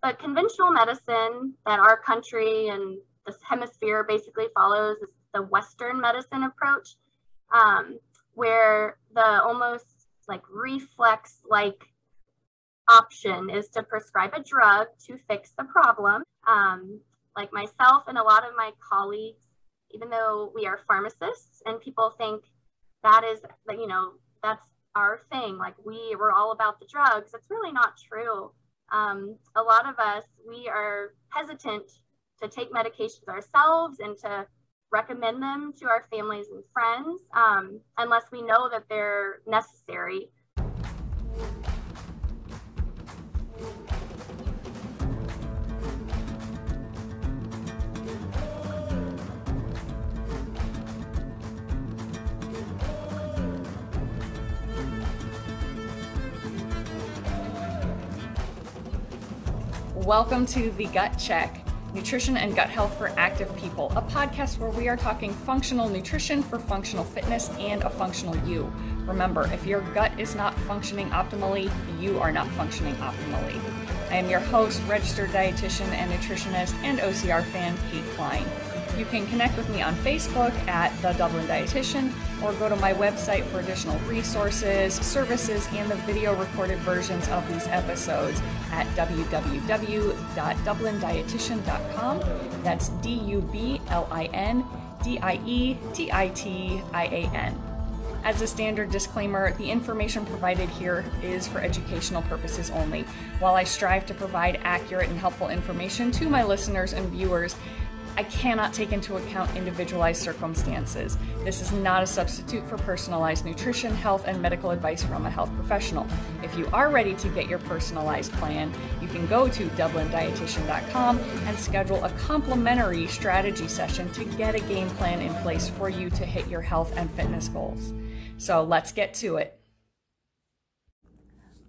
But conventional medicine that our country and this hemisphere basically follows is the Western medicine approach, where the almost like reflex-like option is to prescribe a drug to fix the problem. Like myself and a lot of my colleagues, even though we are pharmacists and people think that is, you know, that's our thing, like we're all about the drugs, that's really not true. A lot of us, we are hesitant to take medications ourselves and to recommend them to our families and friends unless we know that they're necessary. Welcome to The Gut Check, Nutrition and Gut Health for Active People, a podcast where we are talking functional nutrition for functional fitness and a functional you. Remember, if your gut is not functioning optimally, you are not functioning optimally. I am your host, registered dietitian and nutritionist, and OCR fan, Kate Klein. You can connect with me on Facebook at The Dublin Dietitian, or go to my website for additional resources, services, and the video recorded versions of these episodes at www.dublindietitian.com. That's DUBLINDIETITIAN. As a standard disclaimer, the information provided here is for educational purposes only. While I strive to provide accurate and helpful information to my listeners and viewers, I cannot take into account individualized circumstances. This is not a substitute for personalized nutrition, health, and medical advice from a health professional. If you are ready to get your personalized plan, you can go to DublinDietitian.com and schedule a complimentary strategy session to get a game plan in place for you to hit your health and fitness goals. So let's get to it.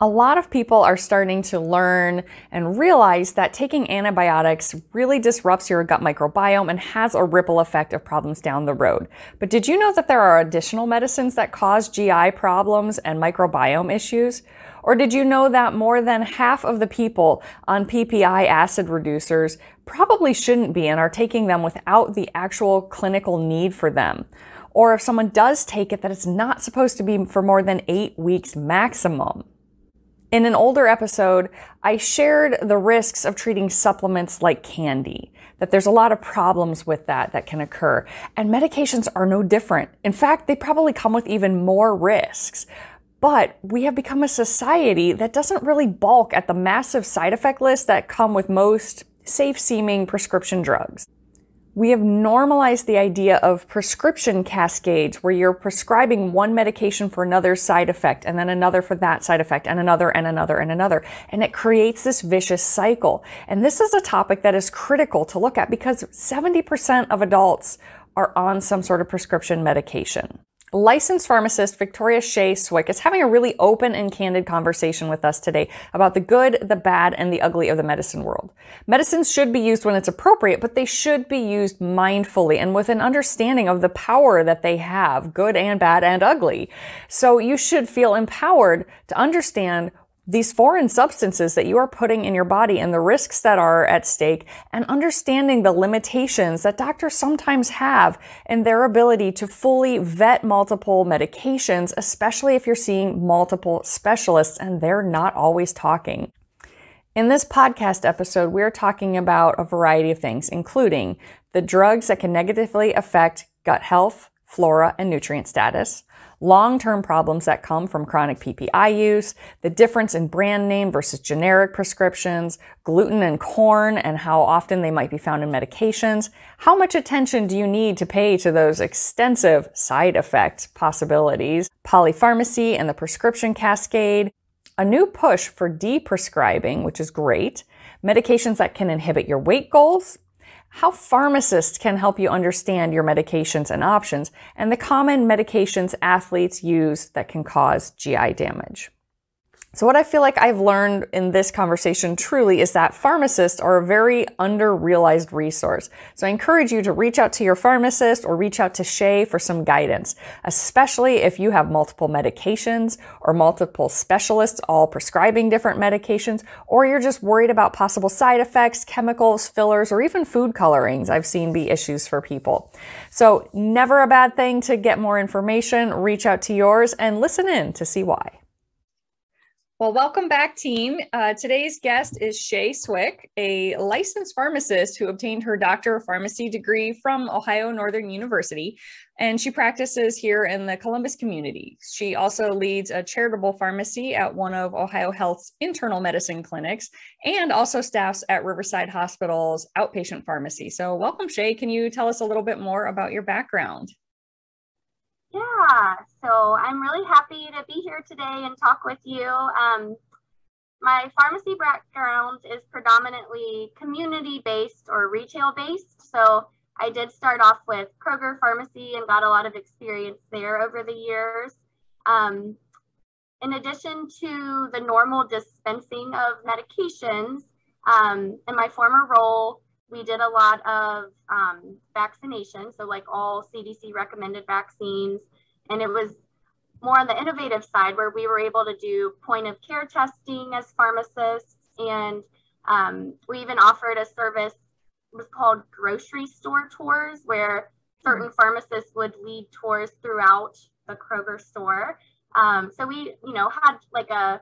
A lot of people are starting to learn and realize that taking antibiotics really disrupts your gut microbiome and has a ripple effect of problems down the road. But did you know that there are additional medicines that cause GI problems and microbiome issues? Or did you know that more than half of the people on PPI acid reducers probably shouldn't be and are taking them without the actual clinical need for them? Or if someone does take it, that it's not supposed to be for more than 8 weeks maximum. In an older episode, I shared the risks of treating supplements like candy, that there's a lot of problems with that can occur. And medications are no different. In fact, they probably come with even more risks. But we have become a society that doesn't really balk at the massive side effect list that come with most safe-seeming prescription drugs. We have normalized the idea of prescription cascades, where you're prescribing one medication for another side effect and then another for that side effect and another and another and another. And it creates this vicious cycle. And this is a topic that is critical to look at because 70% of adults are on some sort of prescription medication. Licensed pharmacist Victoria Shea Swick is having a really open and candid conversation with us today about the good, the bad, and the ugly of the medicine world. Medicines should be used when it's appropriate, but they should be used mindfully and with an understanding of the power that they have, good and bad and ugly. So you should feel empowered to understand these foreign substances that you are putting in your body and the risks that are at stake, and understanding the limitations that doctors sometimes have in their ability to fully vet multiple medications, especially if you're seeing multiple specialists and they're not always talking. In this podcast episode, we're talking about a variety of things, including the drugs that can negatively affect gut health, flora, and nutrient status, long-term problems that come from chronic PPI use, the difference in brand name versus generic prescriptions, gluten and corn and how often they might be found in medications, how much attention do you need to pay to those extensive side effect possibilities, Polypharmacy and the prescription cascade, a new push for de-prescribing, which is great, medications that can inhibit your weight goals, how pharmacists can help you understand your medications and options, and the common medications athletes use that can cause GI damage. So what I feel like I've learned in this conversation truly is that pharmacists are a very under-realized resource. So I encourage you to reach out to your pharmacist or reach out to Shay for some guidance, especially if you have multiple medications or multiple specialists all prescribing different medications, or you're just worried about possible side effects, chemicals, fillers, or even food colorings I've seen be issues for people. So never a bad thing to get more information, reach out to yours and listen in to see why. Well, welcome back, team. Today's guest is Shay Swick, a licensed pharmacist who obtained her Doctor of Pharmacy degree from Ohio Northern University, and she practices here in the Columbus community. She also leads a charitable pharmacy at one of Ohio Health's internal medicine clinics and also staffs at Riverside Hospital's outpatient pharmacy. So welcome, Shay. Can you tell us a little bit more about your background? Yeah, so I'm really happy to be here today and talk with you. My pharmacy background is predominantly community-based or retail-based. So I did start off with Kroger Pharmacy and got a lot of experience there over the years. In addition to the normal dispensing of medications, in my former role, we did a lot of vaccinations, so like all CDC recommended vaccines, and it was more on the innovative side where we were able to do point of care testing as pharmacists, and we even offered a service, it was called grocery store tours, where certain pharmacists would lead tours throughout the Kroger store. So we, had like a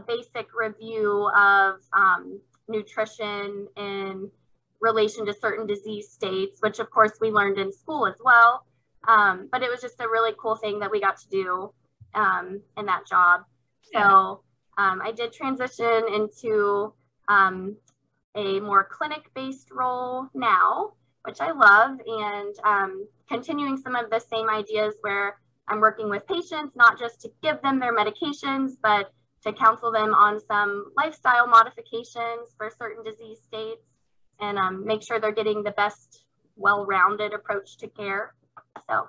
basic review of nutrition and relation to certain disease states, which of course we learned in school as well. But it was just a really cool thing that we got to do in that job. So I did transition into a more clinic-based role now, which I love, and continuing some of the same ideas where I'm working with patients, not just to give them their medications, but to counsel them on some lifestyle modifications for certain disease states, and make sure they're getting the best well-rounded approach to care. So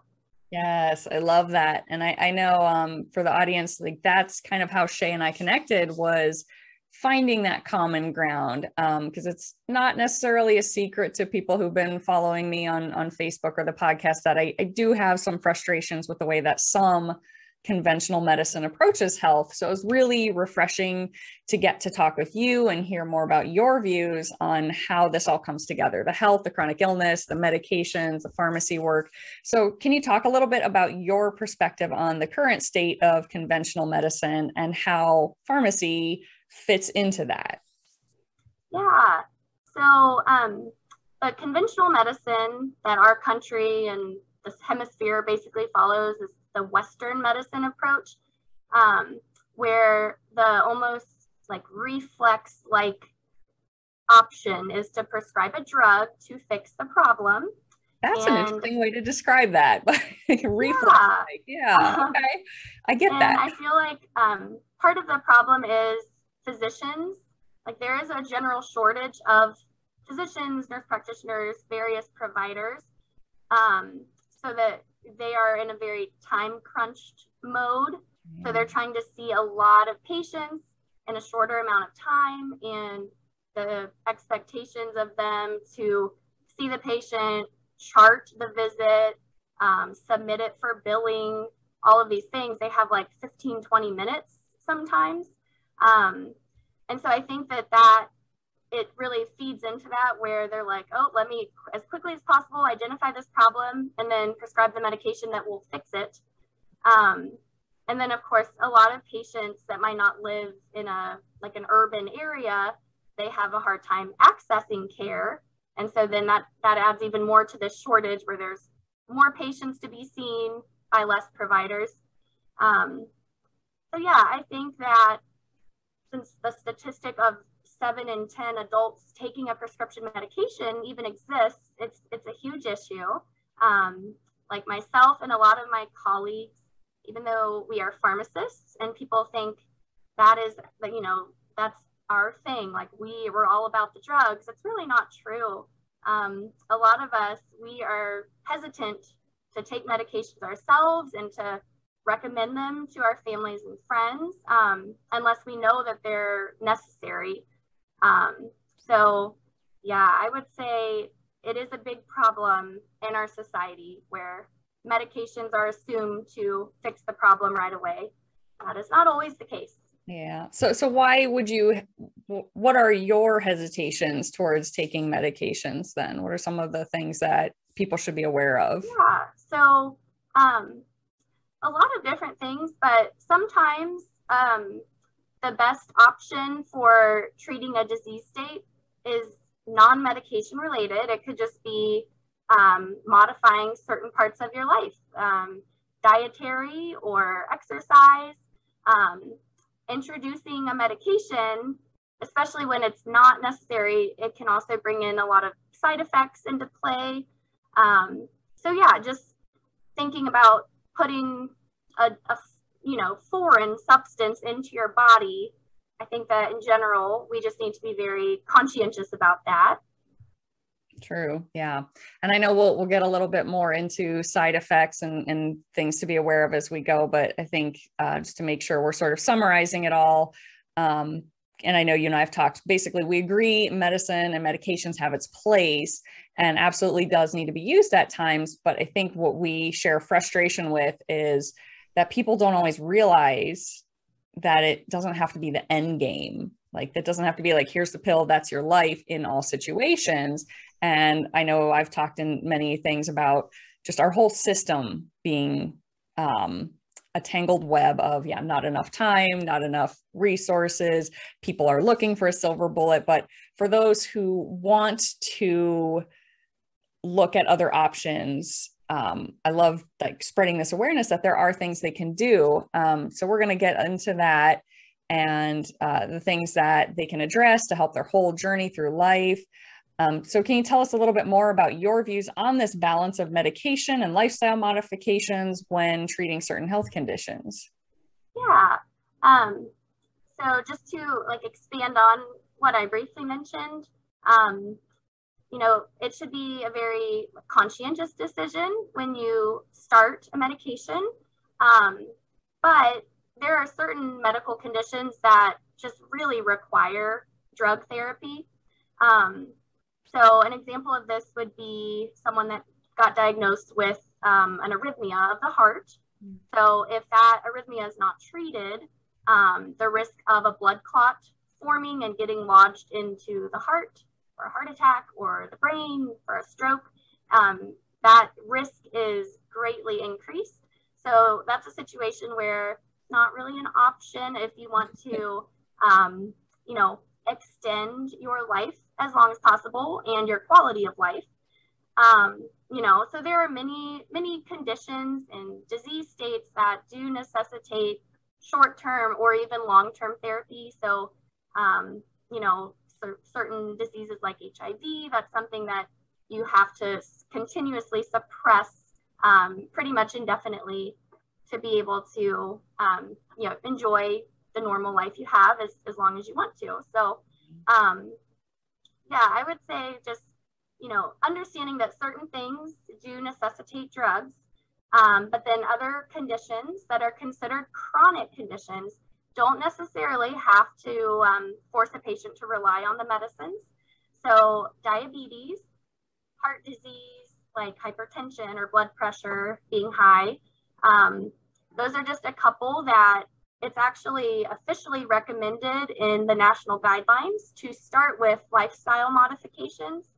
yes, I love that. And I know for the audience, like that's kind of how Shay and I connected, was finding that common ground, because it's not necessarily a secret to people who've been following me on Facebook or the podcast that I do have some frustrations with the way that some conventional medicine approaches health. So it was really refreshing to get to talk with you and hear more about your views on how this all comes together, the health, the chronic illness, the medications, the pharmacy work. So can you talk a little bit about your perspective on the current state of conventional medicine and how pharmacy fits into that? Yeah, so the conventional medicine that our country and this hemisphere basically follows is the Western medicine approach, where the almost like reflex-like option is to prescribe a drug to fix the problem. That's an interesting way to describe that. Reflex-like, yeah, okay, I get that. I feel like part of the problem is physicians. Like there is a general shortage of physicians, nurse practitioners, various providers, so that they are in a very time crunched mode. So they're trying to see a lot of patients in a shorter amount of time, and the expectations of them to see the patient, chart the visit, submit it for billing, all of these things, they have like 15, 20 minutes sometimes. And so I think that it really feeds into that, where they're like, oh, let me, as quickly as possible, identify this problem and then prescribe the medication that will fix it. And then, of course, a lot of patients that might not live in an urban area, they have a hard time accessing care. And so then that adds even more to this shortage, where there's more patients to be seen by less providers. So yeah, I think that since the statistic of 7 in 10 adults taking a prescription medication even exists, it's a huge issue. Like myself and a lot of my colleagues, even though we are pharmacists and people think that is, that's our thing, like we're all about the drugs, it's really not true. A lot of us, we are hesitant to take medications ourselves and to recommend them to our families and friends unless we know that they're necessary. So yeah, I would say it is a big problem in our society where medications are assumed to fix the problem right away. That is not always the case. Yeah. So why would you, what are your hesitations towards taking medications then? What are some of the things that people should be aware of? Yeah. So, a lot of different things, but sometimes the best option for treating a disease state is non-medication related. It could just be modifying certain parts of your life, dietary or exercise, introducing a medication, especially when it's not necessary. It can also bring in a lot of side effects into play. So yeah, just thinking about putting a foreign substance into your body. I think that in general, we just need to be very conscientious about that. True. Yeah. And I know we'll get a little bit more into side effects and things to be aware of as we go, but I think just to make sure we're sort of summarizing it all. And I know you and I have talked, basically we agree medicine and medications have its place and absolutely does need to be used at times. But I think what we share frustration with is that people don't always realize that it doesn't have to be the end game. Like that doesn't have to be like, here's the pill, that's your life in all situations. And I know I've talked in many things about just our whole system being a tangled web of, not enough time, not enough resources. People are looking for a silver bullet, but for those who want to look at other options, I love like spreading this awareness that there are things they can do. So we're going to get into that and the things that they can address to help their whole journey through life. So can you tell us a little bit more about your views on this balance of medication and lifestyle modifications when treating certain health conditions? Yeah. So just to like expand on what I briefly mentioned, it should be a very conscientious decision when you start a medication. But there are certain medical conditions that just really require drug therapy. So an example of this would be someone that got diagnosed with an arrhythmia of the heart. So if that arrhythmia is not treated, the risk of a blood clot forming and getting lodged into the heart for a heart attack or the brain for a stroke, that risk is greatly increased. So that's a situation where not really an option if you want to, extend your life as long as possible and your quality of life. So there are many conditions and disease states that do necessitate short-term or even long-term therapy. So, certain diseases like HIV, that's something that you have to continuously suppress pretty much indefinitely to be able to, enjoy the normal life you have as long as you want to. So, I would say just, understanding that certain things do necessitate drugs, but then other conditions that are considered chronic conditions don't necessarily have to force a patient to rely on the medicines. So diabetes, heart disease, like hypertension or blood pressure being high, those are just a couple that it's actually officially recommended in the national guidelines to start with lifestyle modifications.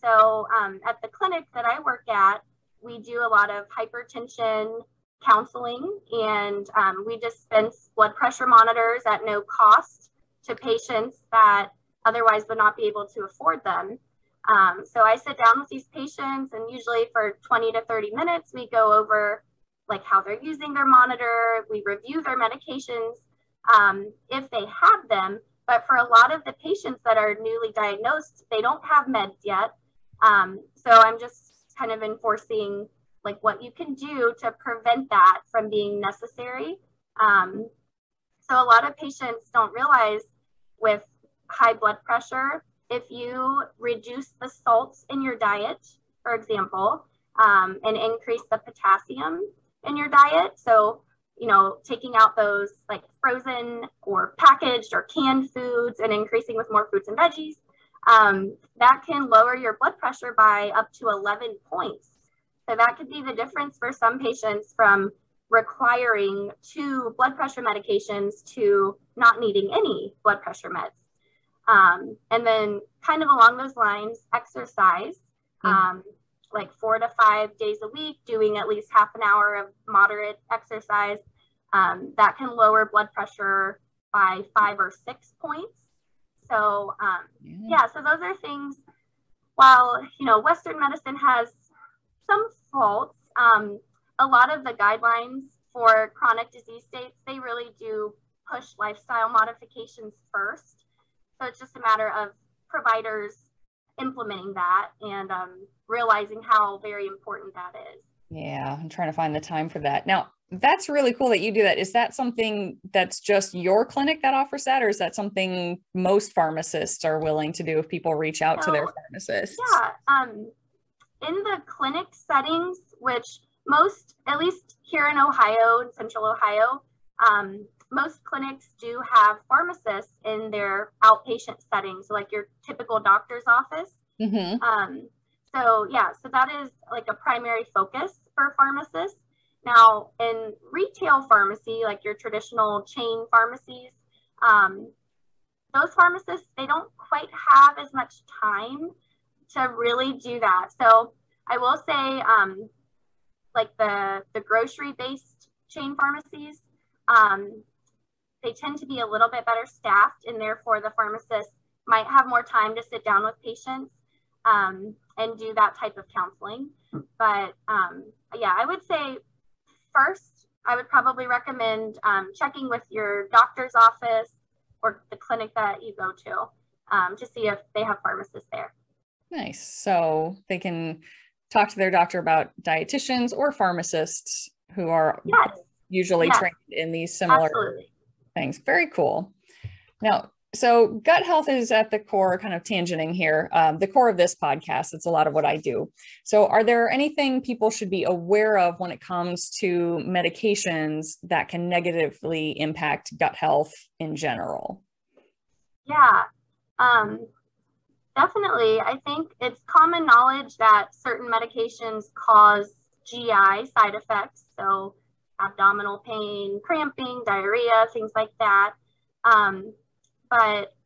So at the clinic that I work at, we do a lot of hypertension counseling, and we dispense blood pressure monitors at no cost to patients that otherwise would not be able to afford them. So I sit down with these patients, and usually for 20 to 30 minutes, we go over like how they're using their monitor. We review their medications if they have them. But for a lot of the patients that are newly diagnosed, they don't have meds yet. So I'm just kind of enforcing like what you can do to prevent that from being necessary. So a lot of patients don't realize with high blood pressure, if you reduce the salts in your diet, for example, and increase the potassium in your diet. So taking out those like frozen or packaged or canned foods and increasing with more fruits and veggies, that can lower your blood pressure by up to 11 points. So that could be the difference for some patients from requiring 2 blood pressure medications to not needing any blood pressure meds. And then kind of along those lines, exercise, like 4 to 5 days a week, doing at least half an hour of moderate exercise, that can lower blood pressure by 5 or 6 points. So, so those are things, while, Western medicine has some faults, a lot of the guidelines for chronic disease states, they really do push lifestyle modifications first. So it's just a matter of providers implementing that and realizing how very important that is. Yeah, I'm trying to find the time for that. Now, that's really cool that you do that. Is that something that's just your clinic that offers that, or is that something most pharmacists are willing to do if people reach out to their pharmacists? Yeah, in the clinic settings, which most, at least here in Ohio, in Central Ohio, most clinics do have pharmacists in their outpatient setting, so like your typical doctor's office. So that is like a primary focus for pharmacists. Now, in retail pharmacy, like your traditional chain pharmacies, those pharmacists, they don't quite have as much time to really do that. So I will say, like the grocery-based chain pharmacies, they tend to be a little bit better staffed, and therefore the pharmacist might have more time to sit down with patients and do that type of counseling. But I would say first, I would probably recommend checking with your doctor's office or the clinic that you go to see if they have pharmacists there. Nice. So they can talk to their doctor about dietitians or pharmacists who are usually trained in these similar things. Very cool. Now, so gut health is at the core, kind of tangenting here, the core of this podcast. It's a lot of what I do. So are there anything people should be aware of when it comes to medications that can negatively impact gut health in general? Yeah, definitely. I think it's common knowledge that certain medications cause GI side effects. So abdominal pain, cramping, diarrhea, things like that. But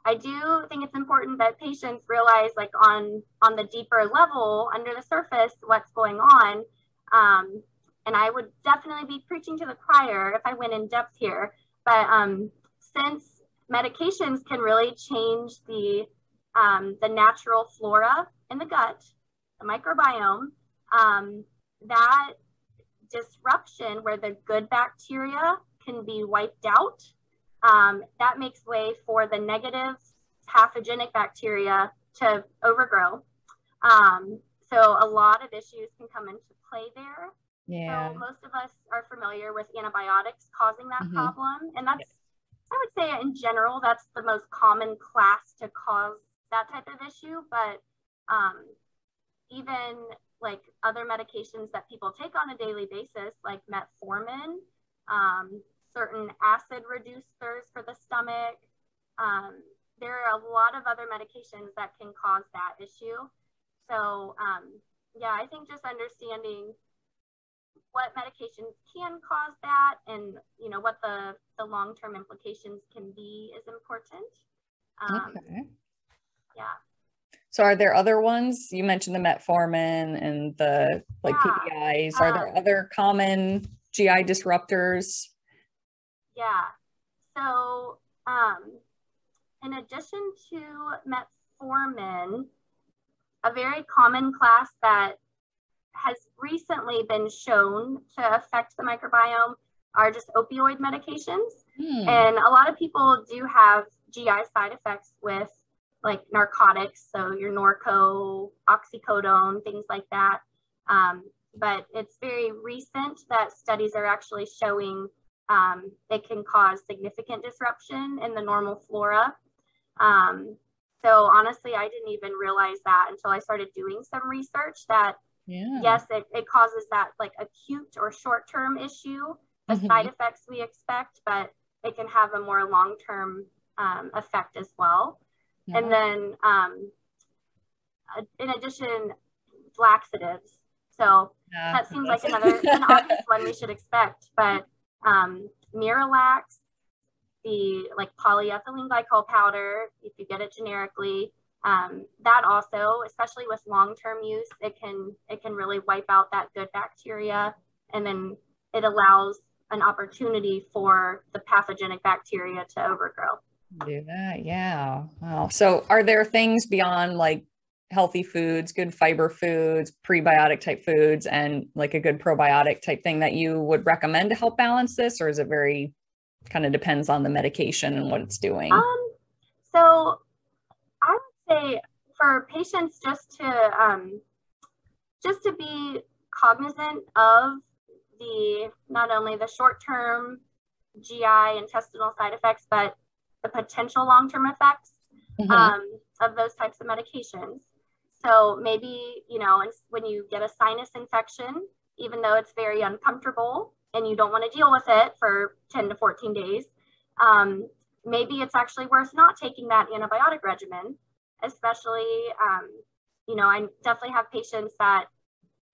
I do think it's important that patients realize, like on the deeper level, under the surface, what's going on. And I would definitely be preaching to the choir if I went in depth here. But since medications can really change the natural flora in the gut, the microbiome, that disruption where the good bacteria can be wiped out, that makes way for the negative pathogenic bacteria to overgrow. So a lot of issues can come into play there. Yeah. So most of us are familiar with antibiotics causing that problem. And that's, I would say in general, that's the most common class to cause that type of issue. But even like other medications that people take on a daily basis, like metformin, certain acid reducers for the stomach. There are a lot of other medications that can cause that issue. So I think just understanding what medications can cause that and, what the long-term implications can be is important. Yeah. So are there other ones? You mentioned the metformin and the PPIs. Are there other common GI disruptors? Yeah. So in addition to metformin, a very common class that has recently been shown to affect the microbiome are just opioid medications. And a lot of people do have GI side effects with like narcotics, so your Norco, oxycodone, things like that. But it's very recent that studies are actually showing it can cause significant disruption in the normal flora. So honestly, I didn't even realize that until I started doing some research that yes, it causes that like acute or short-term issue the side effects we expect, but it can have a more long-term effect as well. Yeah. And then in addition, laxatives. So that seems like an obvious one we should expect, but Miralax, the like polyethylene glycol powder, if you get it generically, that also, especially with long-term use, it can really wipe out that good bacteria, and then it allows an opportunity for the pathogenic bacteria to overgrow. Do that, yeah. Wow. So are there things beyond like healthy foods, good fiber foods, prebiotic type foods, and like a good probiotic type thing that you would recommend to help balance this, or is it very kind of depends on the medication and what it's doing? So I would say for patients just to be cognizant of not only the short-term GI intestinal side effects, but the potential long-term effects of those types of medications. So maybe, when you get a sinus infection, even though it's very uncomfortable and you don't want to deal with it for 10 to 14 days, maybe it's actually worth not taking that antibiotic regimen, especially, I definitely have patients that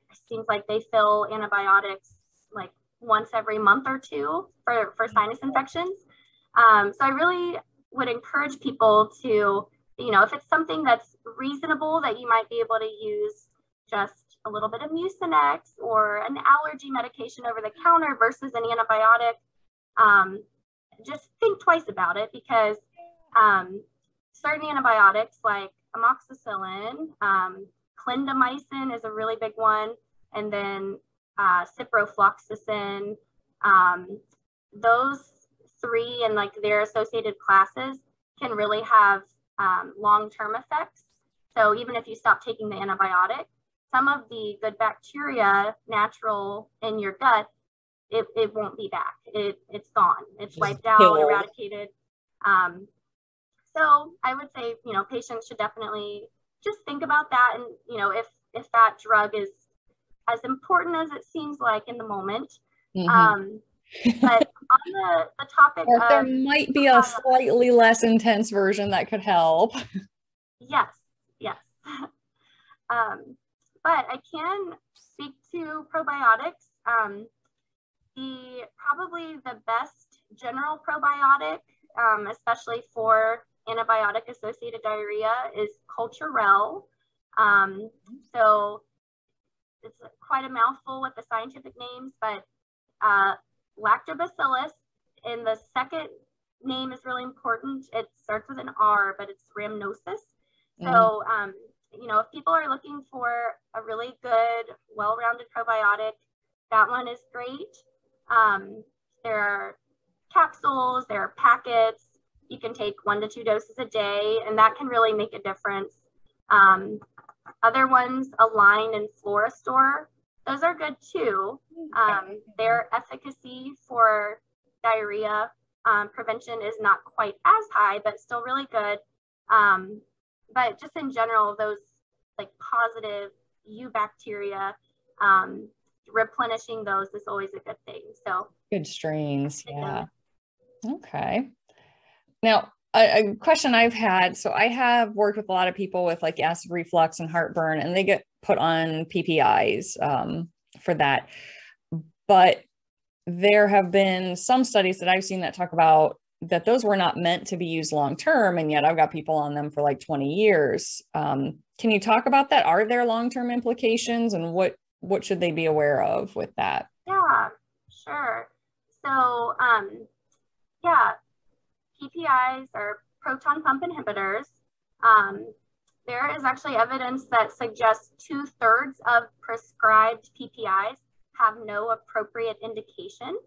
it seems like they fill antibiotics like once every month or two for sinus infections. So I really would encourage people to, if it's something that's reasonable that you might be able to use just a little bit of Mucinex or an allergy medication over the counter versus an antibiotic, just think twice about it, because certain antibiotics like amoxicillin, clindamycin is a really big one, and then ciprofloxacin, those three and like their associated classes can really have long-term effects. So even if you stop taking the antibiotic, some of the good bacteria natural in your gut, it won't be back. It's gone. It's wiped out, eradicated. So I would say, patients should definitely just think about that. And, if that drug is as important as it seems like in the moment. But on the topic or there might be a slightly less intense version that could help. Yes. But I can speak to probiotics. Probably the best general probiotic, especially for antibiotic-associated diarrhea, is Culturelle. So it's quite a mouthful with the scientific names, but lactobacillus, and the second name is really important. It starts with an R, but it's rhamnosus. So, if people are looking for a really good, well-rounded probiotic, that one is great. There are capsules, there are packets. You can take 1 to 2 doses a day, and that can really make a difference. Other ones, Align and Flora Store, those are good too. Their efficacy for diarrhea prevention is not quite as high, but still really good. But just in general, those like positive eubacteria, replenishing those is always a good thing. So good strains. Yeah. Okay. Now, a question I've had, so I have worked with a lot of people with like acid reflux and heartburn, and they get put on PPIs for that. But there have been some studies that I've seen that talk about that those were not meant to be used long-term, and yet I've got people on them for like 20 years. Can you talk about that? Are there long-term implications, and what should they be aware of with that? Yeah, sure. So, PPIs are proton pump inhibitors. There is actually evidence that suggests 2/3 of prescribed PPIs have no appropriate indication.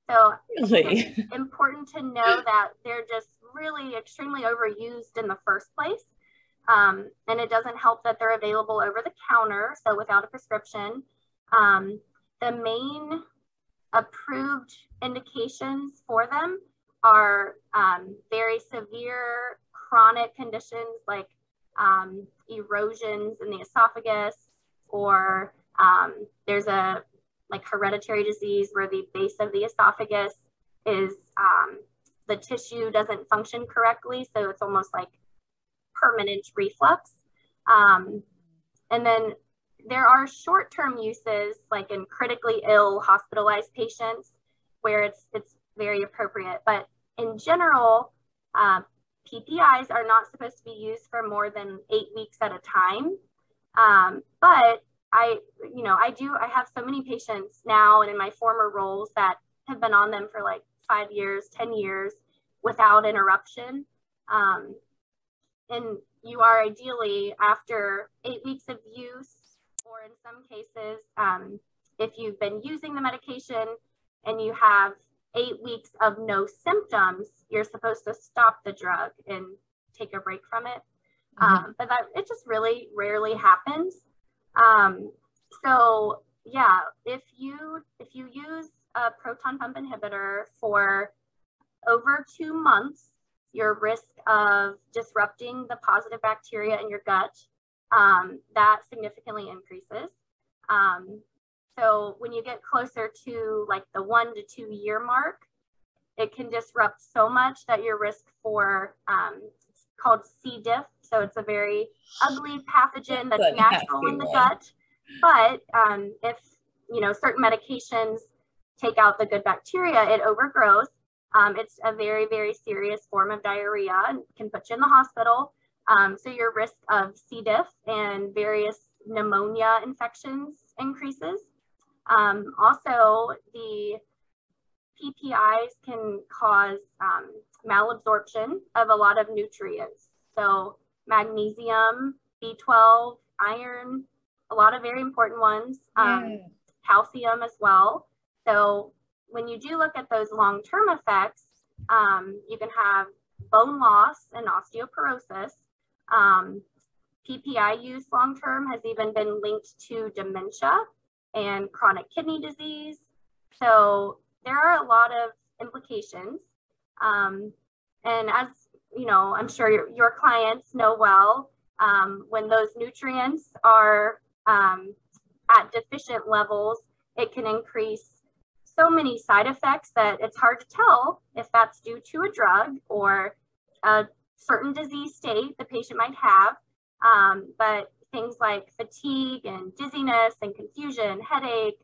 So it's important to know that they're just really extremely overused in the first place. And it doesn't help that they're available over the counter, so without a prescription. The main approved indications for them are very severe chronic conditions like erosions in the esophagus, or there's a like hereditary disease where the base of the esophagus is, the tissue doesn't function correctly. So it's almost like permanent reflux. And then there are short-term uses, like in critically ill hospitalized patients, where it's very appropriate. But in general, PPIs are not supposed to be used for more than 8 weeks at a time. But I have so many patients now and in my former roles that have been on them for like 5 years, 10 years without interruption. And you are ideally, after 8 weeks of use, or in some cases, if you've been using the medication and you have 8 weeks of no symptoms, you're supposed to stop the drug and take a break from it. But it just really rarely happens. So yeah, if you use a proton pump inhibitor for over 2 months, your risk of disrupting the positive bacteria in your gut, that significantly increases. So when you get closer to like the 1 to 2 year mark, it can disrupt so much that your risk for, it's called C. diff. So it's a very ugly pathogen that's natural in the gut. But if, certain medications take out the good bacteria, it overgrows. It's a very, very serious form of diarrhea and can put you in the hospital. So your risk of C. diff and various pneumonia infections increases. Also, the PPIs can cause malabsorption of a lot of nutrients. So magnesium, B12, iron, a lot of very important ones, calcium as well. So when you do look at those long-term effects, you can have bone loss and osteoporosis. PPI use long-term has even been linked to dementia and chronic kidney disease. So there are a lot of implications. And as I'm sure your clients know well, when those nutrients are at deficient levels, it can increase so many side effects that it's hard to tell if that's due to a drug or a certain disease state the patient might have. But things like fatigue and dizziness and confusion, headache,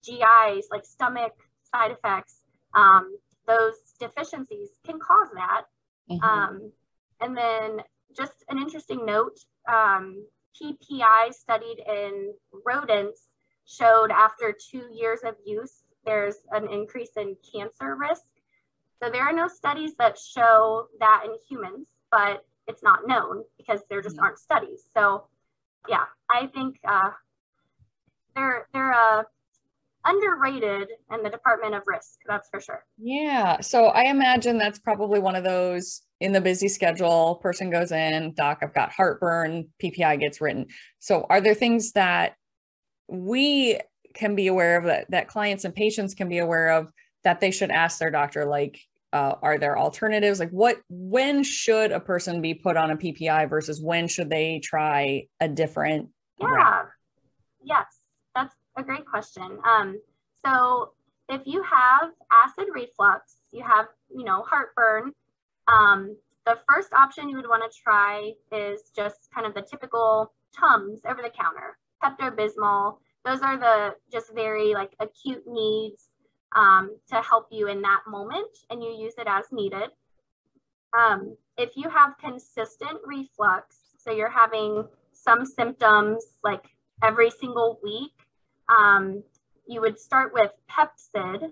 GIs, like stomach side effects, those deficiencies can cause that. And then just an interesting note, PPI studied in rodents showed after 2 years of use, there's an increase in cancer risk. So there are no studies that show that in humans, but it's not known because there just aren't studies. So yeah, I think they're underrated in the department of risk, that's for sure. Yeah, so I imagine that's probably one of those in the busy schedule, person goes in, doc, I've got heartburn, PPI gets written. So are there things that we can be aware of, that clients and patients can be aware of, that they should ask their doctor, like, are there alternatives? Like when should a person be put on a PPI versus when should they try a different route? Yes, that's a great question. So if you have acid reflux, you have, heartburn, the first option you would want to try is just kind of the typical Tums over the counter, Pepto-Bismol. Those are the just very like acute needs to help you in that moment, and you use it as needed. If you have consistent reflux, so you're having some symptoms like every single week, you would start with Pepcid,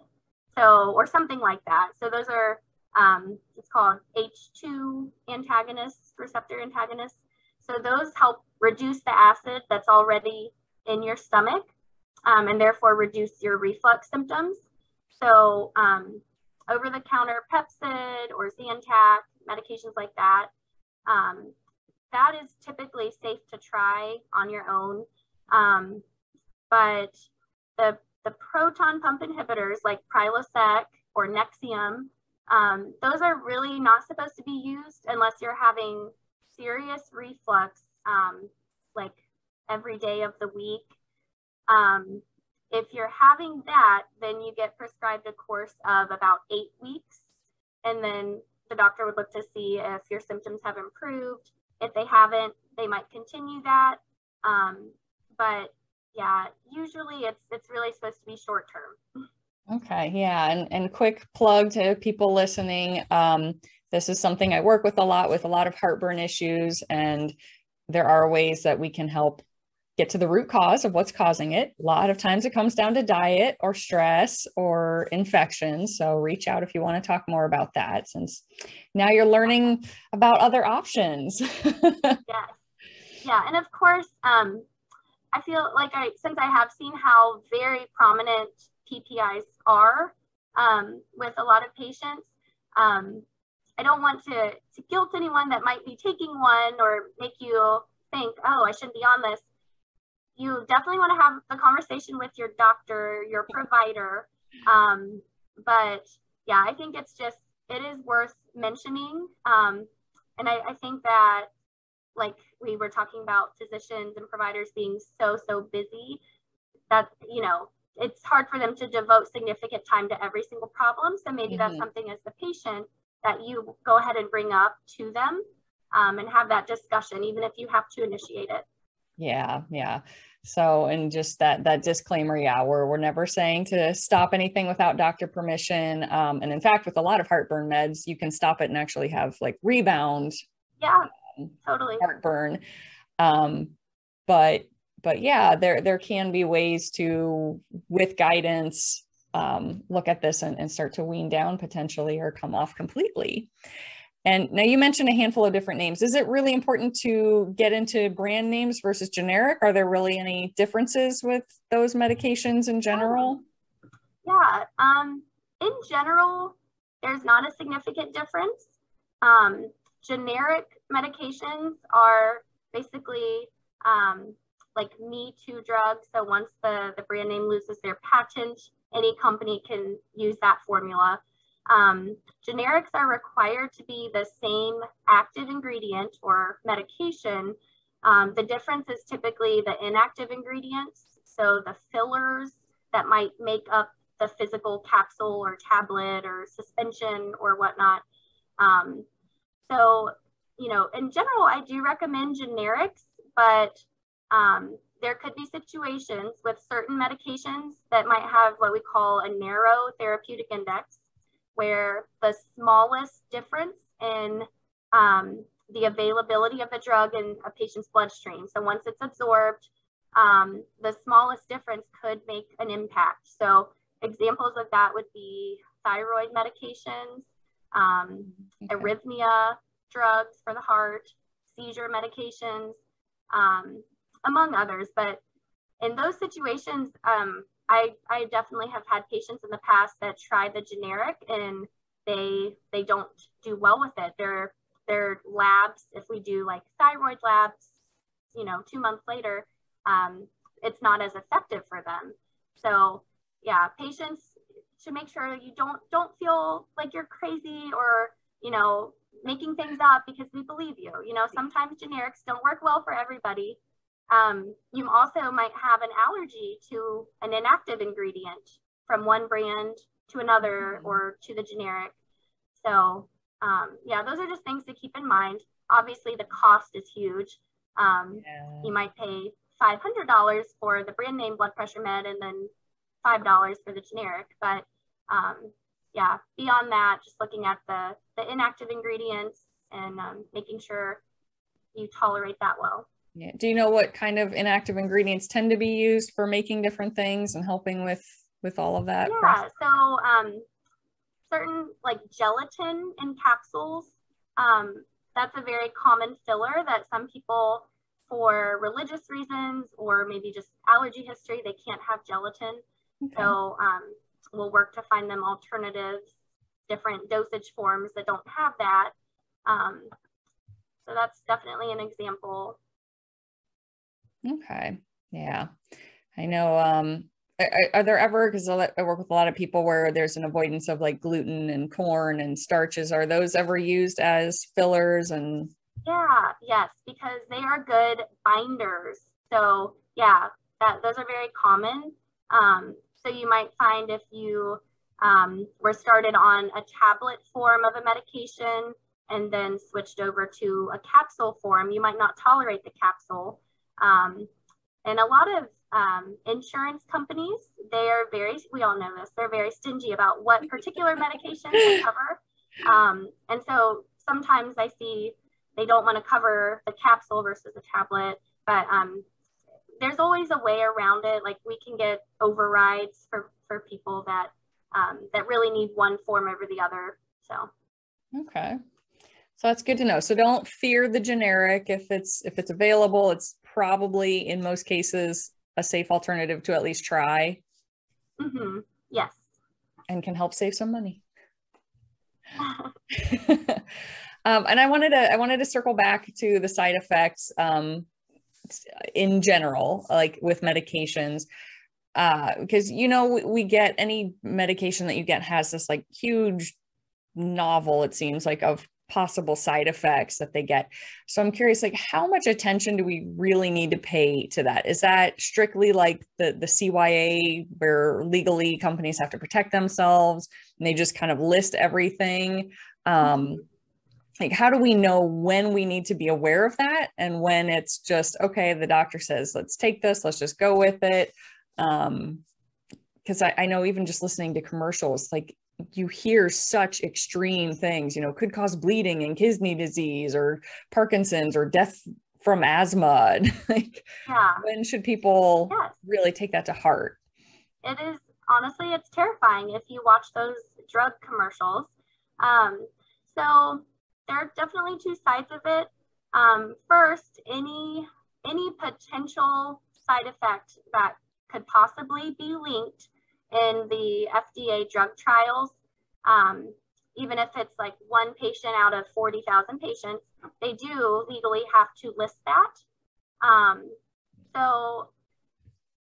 or something like that. So those are, it's called H2 antagonists, receptor antagonists. So those help reduce the acid that's already in your stomach, and therefore reduce your reflux symptoms. So over-the-counter Pepcid or Zantac, medications like that, that is typically safe to try on your own. But the proton pump inhibitors like Prilosec or Nexium, those are really not supposed to be used unless you're having serious reflux, like every day of the week. If you're having that, then you get prescribed a course of about 8 weeks. And then the doctor would look to see if your symptoms have improved. If they haven't, they might continue that. But yeah, usually it's really supposed to be short term. Okay, yeah, and quick plug to people listening. This is something I work with a lot of heartburn issues, and there are ways that we can help get to the root cause of what's causing it. A lot of times it comes down to diet or stress or infections. So reach out if you want to talk more about that, since now you're learning about other options. Yes. Yeah. And of course, I feel like since I have seen how very prominent PPIs are with a lot of patients, I don't want to guilt anyone that might be taking one or make you think, oh, I shouldn't be on this. You definitely want to have the conversation with your doctor, your provider. But yeah, I think it is worth mentioning. And I think that, like we were talking about physicians and providers being so busy, that, it's hard for them to devote significant time to every single problem. So maybe that's something as the patient that you go ahead and bring up to them and have that discussion, even if you have to initiate it. Yeah. So, and just that disclaimer, we're never saying to stop anything without doctor permission. And in fact, with a lot of heartburn meds, you can stop it and actually have like rebound. Yeah, totally. Heartburn. But yeah, there can be ways to, with guidance, look at this and start to wean down potentially or come off completely. And now you mentioned a handful of different names. Is it really important to get into brand names versus generic? Are there really any differences with those medications in general? Yeah, in general, there's not a significant difference. Generic medications are basically like Me Too drugs. So once the brand name loses their patent, any company can use that formula. Generics are required to be the same active ingredient or medication. The difference is typically the inactive ingredients, so the fillers that might make up the physical capsule or tablet or suspension or whatnot. So, in general, I do recommend generics, but there could be situations with certain medications that might have what we call a narrow therapeutic index, where the smallest difference in the availability of the drug in a patient's bloodstream. So once it's absorbed, the smallest difference could make an impact. So examples of that would be thyroid medications, arrhythmia drugs for the heart, seizure medications, among others. But in those situations, I definitely have had patients in the past that try the generic and they don't do well with it. Their labs, if we do like thyroid labs, 2 months later, it's not as effective for them. So yeah, patients should make sure you don't feel like you're crazy or, making things up because we believe you. Sometimes generics don't work well for everybody. You also might have an allergy to an inactive ingredient from one brand to another or to the generic. So yeah, those are just things to keep in mind. Obviously, the cost is huge. You might pay $500 for the brand name blood pressure med and then $5 for the generic. But yeah, beyond that, just looking at the inactive ingredients and making sure you tolerate that well. Yeah. Do you know what kind of inactive ingredients tend to be used for making different things and helping with all of that? Yeah, so certain like gelatin in capsules, that's a very common filler that some people, for religious reasons or maybe just allergy history, they can't have gelatin. Okay. So we'll work to find them alternatives, different dosage forms that don't have that. So that's definitely an example. Okay. Yeah. I know. Are there ever, because I work with a lot of people where there's an avoidance of like gluten and corn and starches. Are those ever used as fillers? And yeah, yes, because they are good binders. So yeah, those are very common. So you might find if you were started on a tablet form of a medication and then switched over to a capsule form, you might not tolerate the capsule. And a lot of insurance companies, they are we all know this, they're very stingy about what particular medications they cover. And so sometimes I see they don't want to cover the capsule versus the tablet, but there's always a way around it. Like we can get overrides for people that that really need one form over the other. So. Okay. So that's good to know. So don't fear the generic. If it's available, it's probably in most cases a safe alternative to at least try. Mm-hmm. Yes. And can help save some money. And I wanted to circle back to the side effects in general, like with medications, because we get any medication that you get has this like huge novel, it seems like, of possible side effects that they get. So I'm curious, like, how much attention do we really need to pay to that? Is that strictly like the CYA, where legally companies have to protect themselves and they just kind of list everything? Like, how do we know when we need to be aware of that and when it's just, okay, the doctor says, let's take this, let's just go with it? Because I know even just listening to commercials, like, you hear such extreme things, could cause bleeding and kidney disease or Parkinson's or death from asthma. Like, when should people really take that to heart? It is, honestly, it's terrifying if you watch those drug commercials. So there are definitely two sides of it. First, any potential side effect that could possibly be linked in the FDA drug trials, even if it's like one patient out of 40,000 patients, they do legally have to list that. So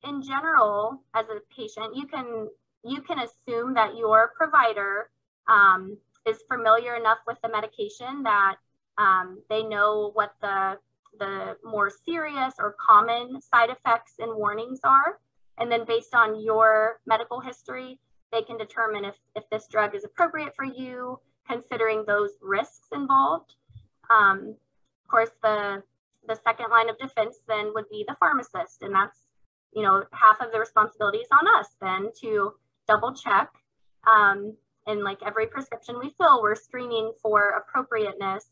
in general, as a patient, you can assume that your provider is familiar enough with the medication that they know what the more serious or common side effects and warnings are. And then based on your medical history, they can determine if this drug is appropriate for you, considering those risks involved. Of course, the second line of defense then would be the pharmacist. And that's, half of the responsibility is on us then to double check. And like every prescription we fill, we're screening for appropriateness.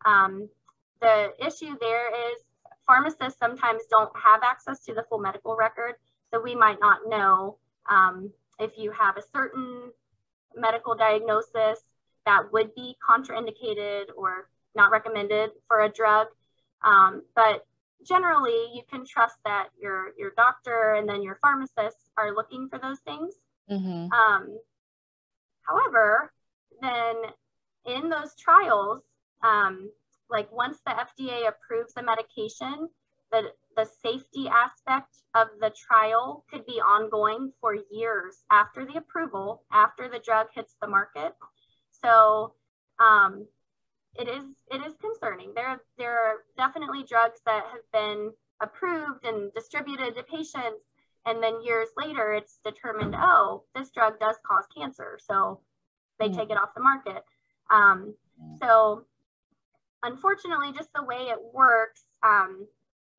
The issue there is pharmacists sometimes don't have access to the full medical record. So we might not know if you have a certain medical diagnosis that would be contraindicated or not recommended for a drug. But generally, you can trust that your doctor and then your pharmacist are looking for those things. Mm-hmm. However, then in those trials, like once the FDA approves a medication, the safety aspect of the trial could be ongoing for years after the approval, after the drug hits the market. So it is concerning. There are definitely drugs that have been approved and distributed to patients, and then years later it's determined, oh, this drug does cause cancer, so they take it off the market. So unfortunately, just the way it works,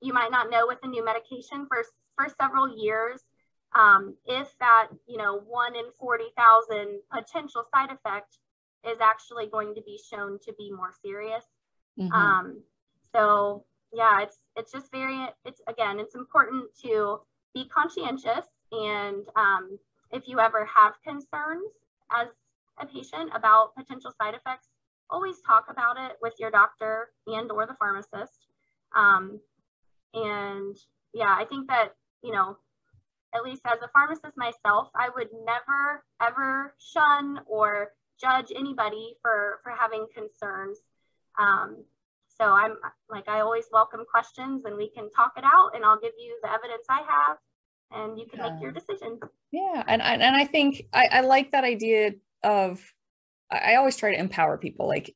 you might not know with a new medication for several years if that 1 in 40,000 potential side effect is actually going to be shown to be more serious. Mm-hmm. So yeah, it's just it's important to be conscientious, and if you ever have concerns as a patient about potential side effects, always talk about it with your doctor and or the pharmacist. And yeah, I think that, at least as a pharmacist myself, I would never, ever shun or judge anybody for having concerns. So I always welcome questions, and we can talk it out, and I'll give you the evidence I have, and you can make your decision. Yeah. And I think I like that idea of, I always try to empower people. Like,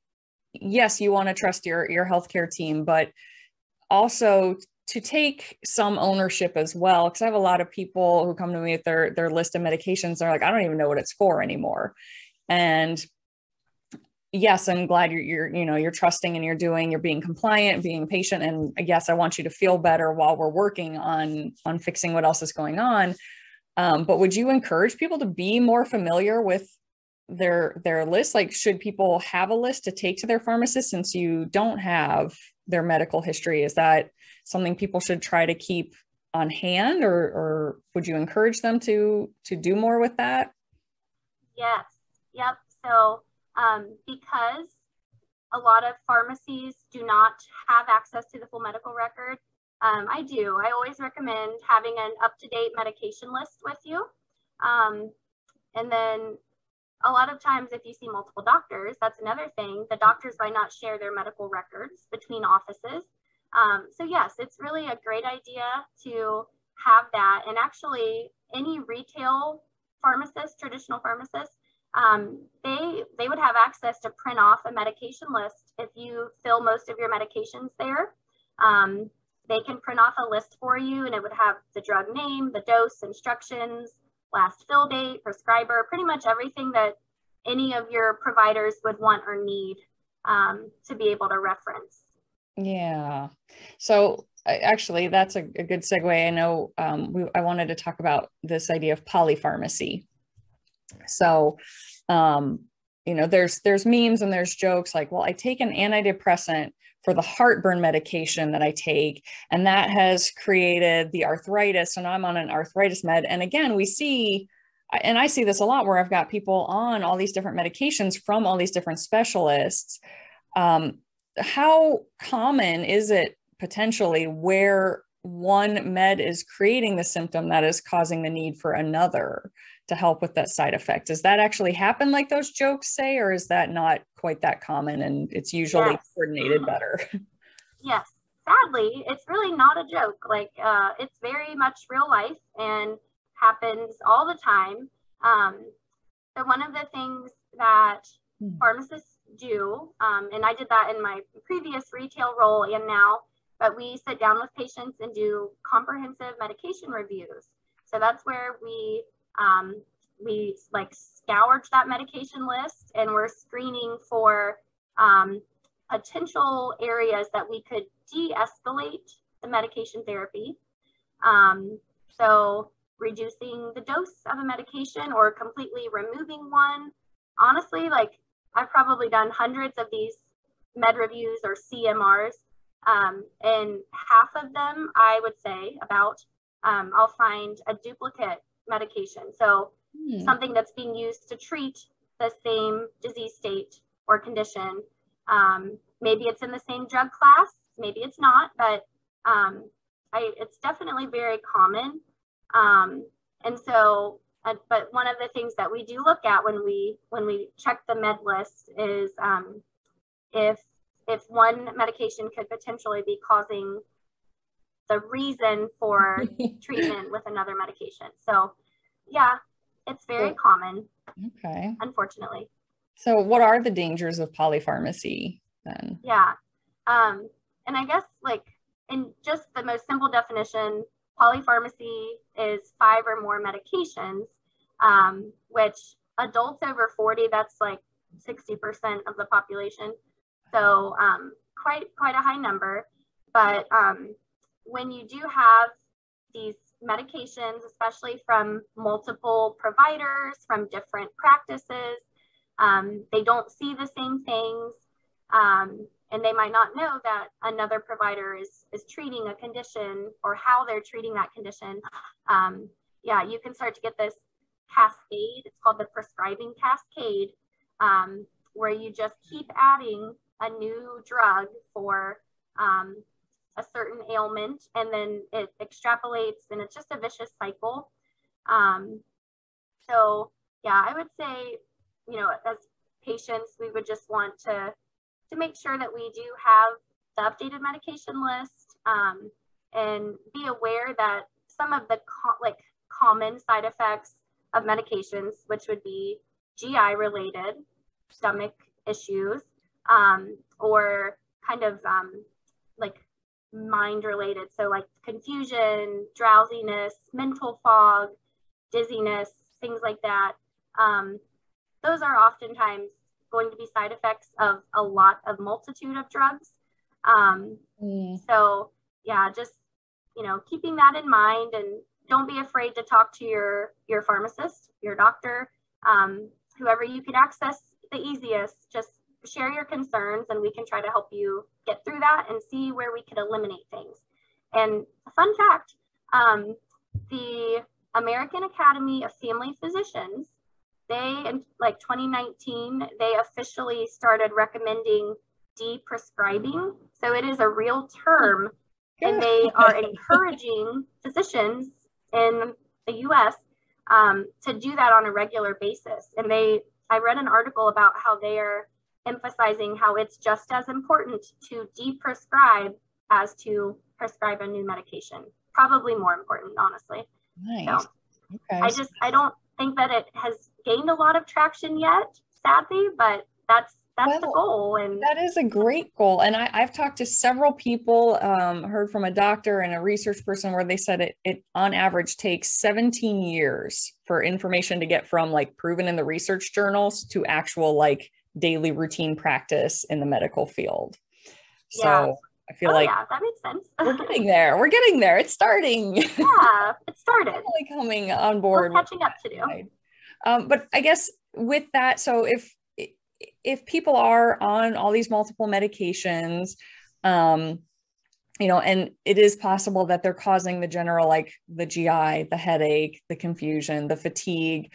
yes, you want to trust your healthcare team, but also to take some ownership as well, because I have a lot of people who come to me with their list of medications. They're like, I don't even know what it's for anymore. And yes, I'm glad you're trusting and you're being compliant, being patient. And yes, I want you to feel better while we're working on fixing what else is going on. But would you encourage people to be more familiar with their list? Like, should people have a list to take to their pharmacist since you don't have their medical history? Is that something people should try to keep on hand, or would you encourage them to do more with that? Yes. Yep. So because a lot of pharmacies do not have access to the full medical record, I always recommend having an up-to-date medication list with you. And then a lot of times if you see multiple doctors, that's another thing. The doctors might not share their medical records between offices. So yes, it's really a great idea to have that. And actually any retail pharmacist, traditional pharmacist, they would have access to print off a medication list. If you fill most of your medications there, they can print off a list for you, and it would have the drug name, the dose, instructions, last fill date, prescriber, pretty much everything that any of your providers would want or need to be able to reference. Yeah. So actually, that's a good segue. I know I wanted to talk about this idea of polypharmacy. So, there's memes and there's jokes like, well, I take an antidepressant for the heartburn medication that I take, and that has created the arthritis, and I'm on an arthritis med. And again, we see, and I see this a lot where I've got people on all these different medications from all these different specialists. How common is it potentially where one med is creating the symptom that is causing the need for another to help with that side effect? Does that actually happen like those jokes say, or is that not quite that common and it's usually coordinated better? Yes, sadly, it's really not a joke. Like it's very much real life and happens all the time. So one of the things that pharmacists do, and I did that in my previous retail role and now, but we sit down with patients and do comprehensive medication reviews. So that's where we like scourge that medication list, and we're screening for potential areas that we could de-escalate the medication therapy. So reducing the dose of a medication or completely removing one. Honestly, like I've probably done hundreds of these med reviews or CMRs, and half of them, I would say about, I'll find a duplicate medication. So something that's being used to treat the same disease state or condition. Maybe it's in the same drug class, maybe it's not, but it's definitely very common. And so, but one of the things that we do look at when we check the med list is if one medication could potentially be causing the reason for treatment with another medication. So yeah, it's very common. Okay. Unfortunately. So what are the dangers of polypharmacy then? Yeah. And I guess like in just the most simple definition, polypharmacy is 5 or more medications, which adults over 40, that's like 60% of the population. So quite a high number. But when you do have these medications, especially from multiple providers, from different practices, they don't see the same things, and they might not know that another provider is treating a condition or how they're treating that condition. Yeah, you can start to get this cascade. It's called the prescribing cascade, where you just keep adding a new drug for a certain ailment, and then it extrapolates, and it's just a vicious cycle. So yeah, I would say, as patients, we would just want to make sure that we do have the updated medication list, and be aware that some of the common side effects of medications, which would be GI related, stomach issues, or kind of like mind related. So like confusion, drowsiness, mental fog, dizziness, things like that. Those are oftentimes going to be side effects of a multitude of drugs. So yeah, just, keeping that in mind, and don't be afraid to talk to your pharmacist, your doctor, whoever you can access the easiest. Just share your concerns and we can try to help you get through that and see where we could eliminate things. And a fun fact, the American Academy of Family Physicians, in like 2019, they officially started recommending deprescribing. So it is a real term, and they are encouraging physicians in the US to do that on a regular basis. And I read an article about how they are emphasizing how it's just as important to deprescribe as to prescribe a new medication. Probably more important, honestly. Nice. So, okay. I don't think that it has gained a lot of traction yet, sadly, but that's the goal. And that is a great goal. And I've talked to several people, heard from a doctor and a research person where they said it on average takes 17 years for information to get from like proven in the research journals to actual like daily routine practice in the medical field. So I feel like that makes sense. We're getting there. We're getting there. It's starting. Yeah, it started. Definitely coming on board. We're catching up to do. But I guess with that, so if people are on all these multiple medications, and it is possible that they're causing the general, like the GI, the headache, the confusion, the fatigue.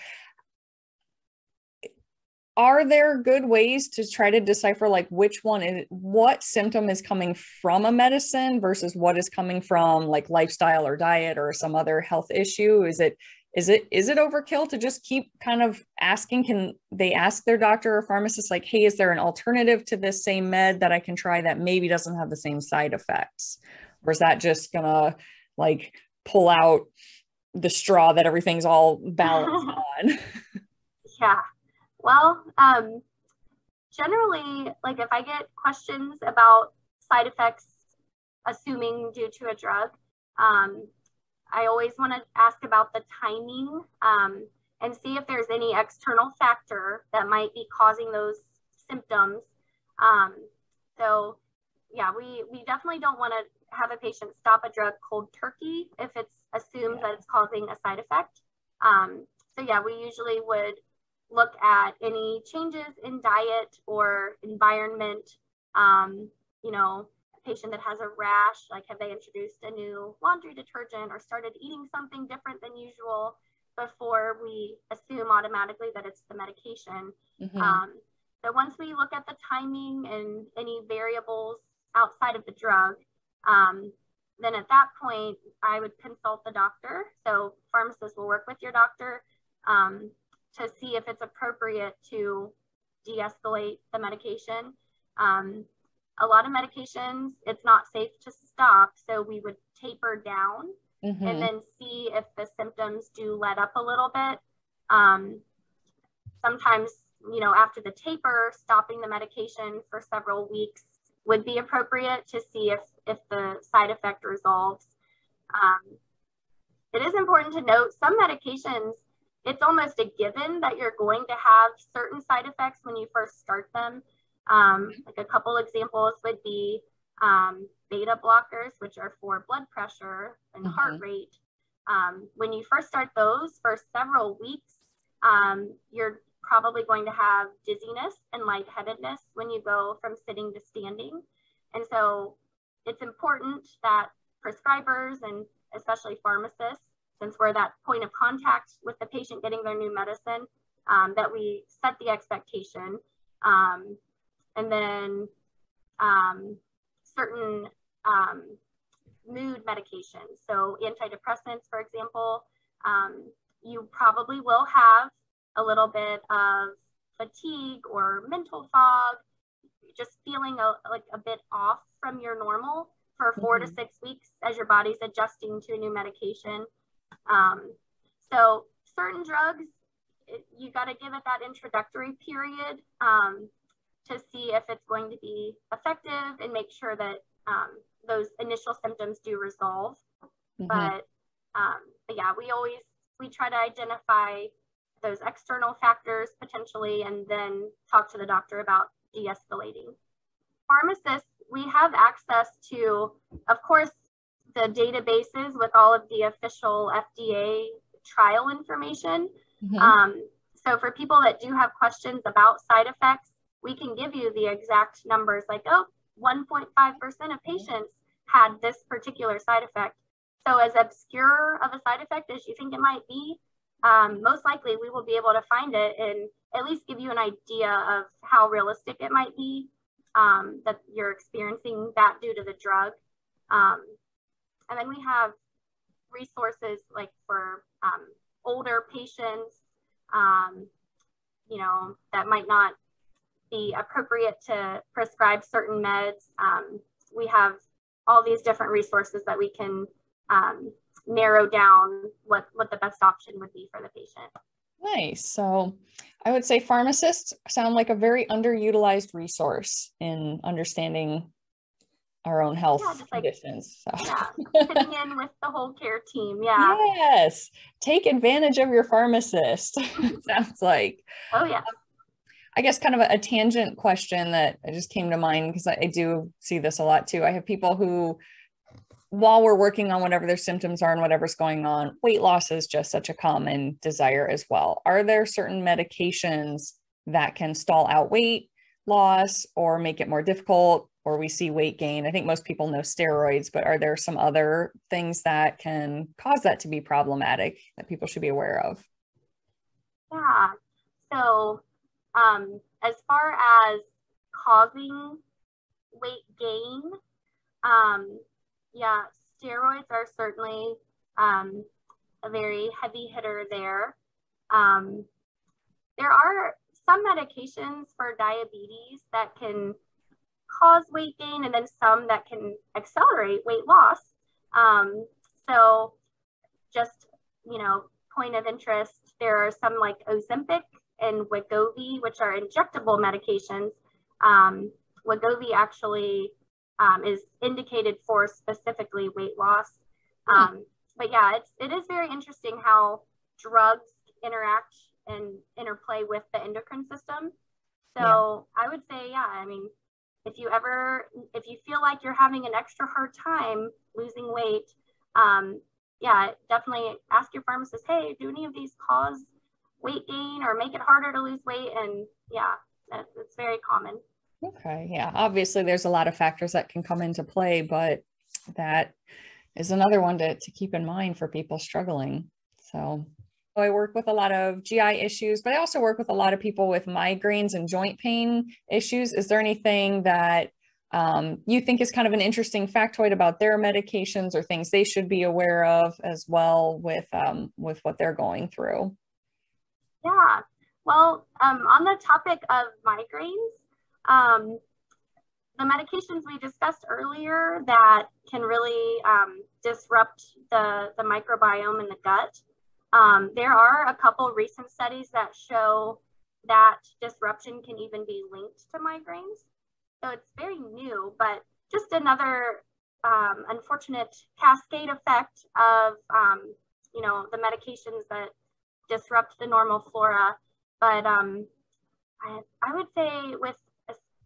Are there good ways to try to decipher like what symptom is coming from a medicine versus what is coming from like lifestyle or diet or some other health issue? Is it overkill to just keep kind of asking? Can they ask their doctor or pharmacist like, hey, is there an alternative to this same med that I can try that maybe doesn't have the same side effects? Or is that just gonna like pull out the straw that everything's all balanced on? Yeah. Well, generally, like if I get questions about side effects, assuming due to a drug, I always want to ask about the timing and see if there's any external factor that might be causing those symptoms. So yeah, we definitely don't want to have a patient stop a drug cold turkey if it's assumed that it's causing a side effect. So yeah, we usually would look at any changes in diet or environment. A patient that has a rash, like have they introduced a new laundry detergent or started eating something different than usual before we assume automatically that it's the medication. So once we look at the timing and any variables outside of the drug, then at that point, I would consult the doctor. So pharmacists will work with your doctor to see if it's appropriate to de-escalate the medication. A lot of medications, it's not safe to stop, so we would taper down and then see if the symptoms do let up a little bit. Sometimes, after the taper, stopping the medication for several weeks would be appropriate to see if the side effect resolves. It is important to note some medications, it's almost a given that you're going to have certain side effects when you first start them. Like a couple examples would be beta blockers, which are for blood pressure and heart rate. When you first start those for several weeks, you're probably going to have dizziness and lightheadedness when you go from sitting to standing. And so it's important that prescribers and especially pharmacists, since we're that point of contact with the patient getting their new medicine, that we set the expectation. And then certain mood medications. So antidepressants, for example, you probably will have a little bit of fatigue or mental fog, just feeling a bit off from your normal for 4 to 6 weeks as your body's adjusting to a new medication. So certain drugs, you got to give it that introductory period to see if it's going to be effective and make sure that those initial symptoms do resolve. But yeah, we try to identify those external factors potentially, and then talk to the doctor about de-escalating. Pharmacists, we have access to, of course, the databases with all of the official FDA trial information. So for people that do have questions about side effects, we can give you the exact numbers, like, oh, 1.5% of patients had this particular side effect. So as obscure of a side effect as you think it might be, most likely we will be able to find it and at least give you an idea of how realistic it might be, that you're experiencing that due to the drug. And then we have resources like for older patients, you know, that might not be appropriate to prescribe certain meds. We have all these different resources that we can narrow down what the best option would be for the patient. Nice. So I would say pharmacists sound like a very underutilized resource in understanding our own health conditions. Yeah, fitting in with the whole care team. Yeah. Yes. Take advantage of your pharmacist. It sounds like. Oh, yeah. I guess kind of a tangent question that just came to mind, because I do see this a lot too. I have people who, while we're working on whatever their symptoms are and whatever's going on, weight loss is just such a common desire as well. Are there certain medications that can stall out weight loss or make it more difficult, or we see weight gain? I think most people know steroids, but are there some other things that can cause that to be problematic that people should be aware of? Yeah. So as far as causing weight gain, yeah, steroids are certainly a very heavy hitter there. There are some medications for diabetes that can cause weight gain, and then some that can accelerate weight loss. So just, you know, point of interest, there are some like Ozempic and Wegovy, which are injectable medications. Wegovy actually is indicated for specifically weight loss. But yeah, it is very interesting how drugs interact and interplay with the endocrine system. So I would say, yeah, I mean, if you feel like you're having an extra hard time losing weight, yeah, definitely ask your pharmacist, hey, do any of these cause weight gain or make it harder to lose weight? And yeah, it's very common. Okay. Yeah. Obviously there's a lot of factors that can come into play, but that is another one to keep in mind for people struggling. So I work with a lot of GI issues, but I also work with a lot of people with migraines and joint pain issues. Is there anything that you think is kind of an interesting factoid about their medications or things they should be aware of as well with what they're going through? Yeah. Well, on the topic of migraines, the medications we discussed earlier that can really disrupt the microbiome in the gut, there are a couple recent studies that show that disruption can even be linked to migraines. So it's very new, but just another unfortunate cascade effect of, you know, the medications that disrupt the normal flora. But I would say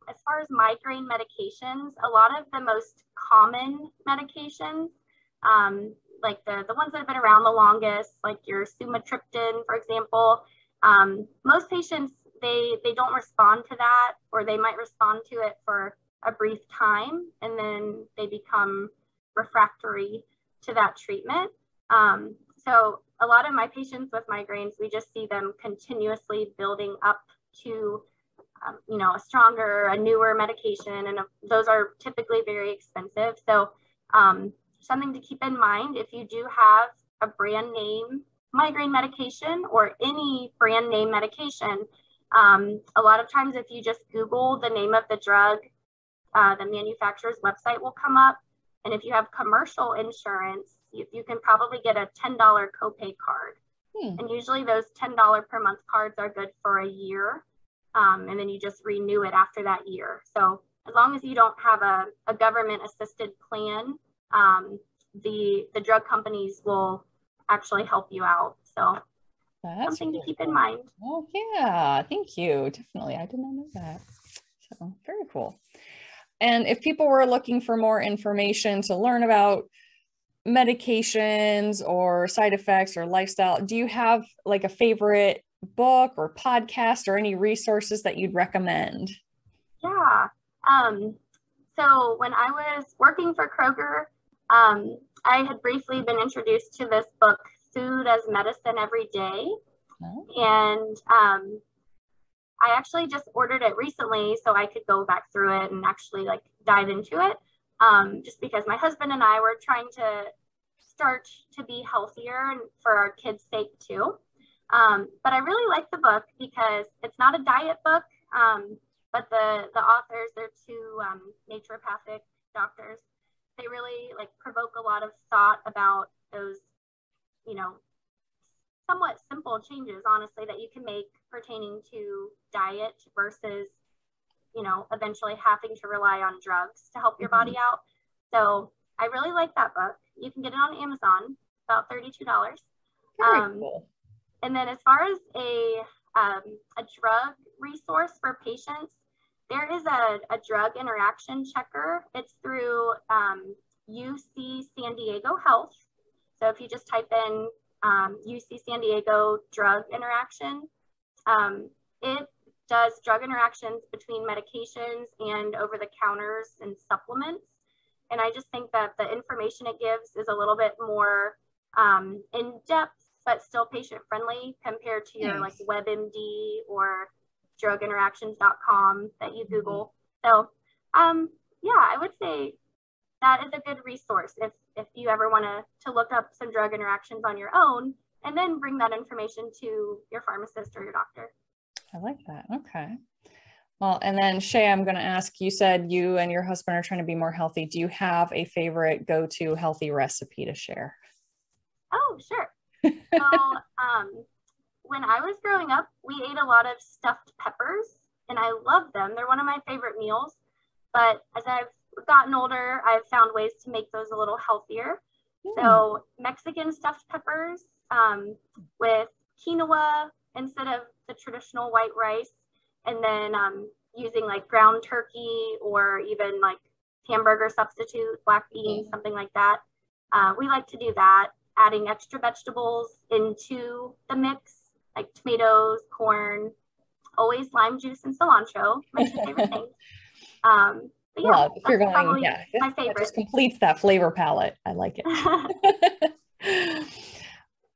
as far as migraine medications, a lot of the most common medications, like the ones that have been around the longest, like your sumatriptan, for example, most patients, they don't respond to that, or they might respond to it for a brief time and then they become refractory to that treatment. So a lot of my patients with migraines, we just see them continuously building up to you know, a stronger, a newer medication, and those are typically very expensive. So something to keep in mind, if you do have a brand name migraine medication or any brand name medication, a lot of times if you just Google the name of the drug, the manufacturer's website will come up. And if you have commercial insurance, you can probably get a $10 copay card. And usually those $10 per month cards are good for a year. And then you just renew it after that year. So as long as you don't have a government assisted plan, the drug companies will actually help you out. So that's something to keep in mind. Oh yeah, thank you. Definitely. I did not know that. So very cool. And if people were looking for more information to learn about medications or side effects or lifestyle, do you have like a favorite book or podcast or any resources that you'd recommend? Yeah. So when I was working for Kroger, I had briefly been introduced to this book, Food as Medicine Every Day. Oh. And I actually just ordered it recently so I could go back through it and actually like dive into it. Just because my husband and I were trying to start to be healthier and for our kids' sake too. But I really like the book because it's not a diet book, but the authors, they're two naturopathic doctors. They really like provoke a lot of thought about those, you know, somewhat simple changes, honestly, that you can make pertaining to diet versus, you know, eventually having to rely on drugs to help your body out. So I really like that book. You can get it on Amazon, about $32. Cool. And then as far as a drug resource for patients, there is a drug interaction checker. It's through UC San Diego Health. So if you just type in UC San Diego drug interaction, it does drug interactions between medications and over-the-counters and supplements. And I just think that the information it gives is a little bit more in-depth, but still patient-friendly compared to your like WebMD or druginteractions.com that you Google. So yeah, I would say that is a good resource if you ever want to look up some drug interactions on your own and then bring that information to your pharmacist or your doctor. I like that. Okay. Well, and then Shay, I'm going to ask, you said you and your husband are trying to be more healthy. Do you have a favorite go-to healthy recipe to share? Oh, sure. So when I was growing up, we ate a lot of stuffed peppers and I love them. They're one of my favorite meals. But as I've gotten older, I've found ways to make those a little healthier. So Mexican stuffed peppers with quinoa instead of the traditional white rice, and then using like ground turkey or even like hamburger substitute, black beans, something like that. We like to do that, adding extra vegetables into the mix, like tomatoes, corn, always lime juice and cilantro, my two favorite things. But yeah, well, if you're going, my favorite. That just completes that flavor palette. I like it.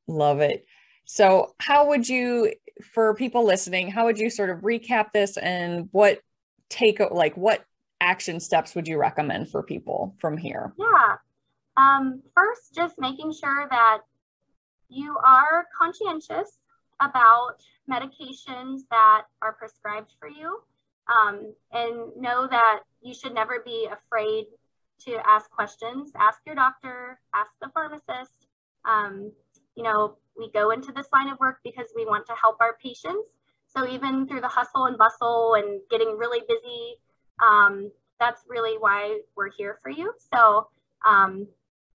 Love it. So how would you, for people listening, how would you sort of recap this and what action steps would you recommend for people from here? Yeah. First, just making sure that you are conscientious about medications that are prescribed for you. And know that you should never be afraid to ask questions. Ask your doctor, ask the pharmacist. You know, we go into this line of work because we want to help our patients. So even through the hustle and bustle and getting really busy, that's really why we're here for you. So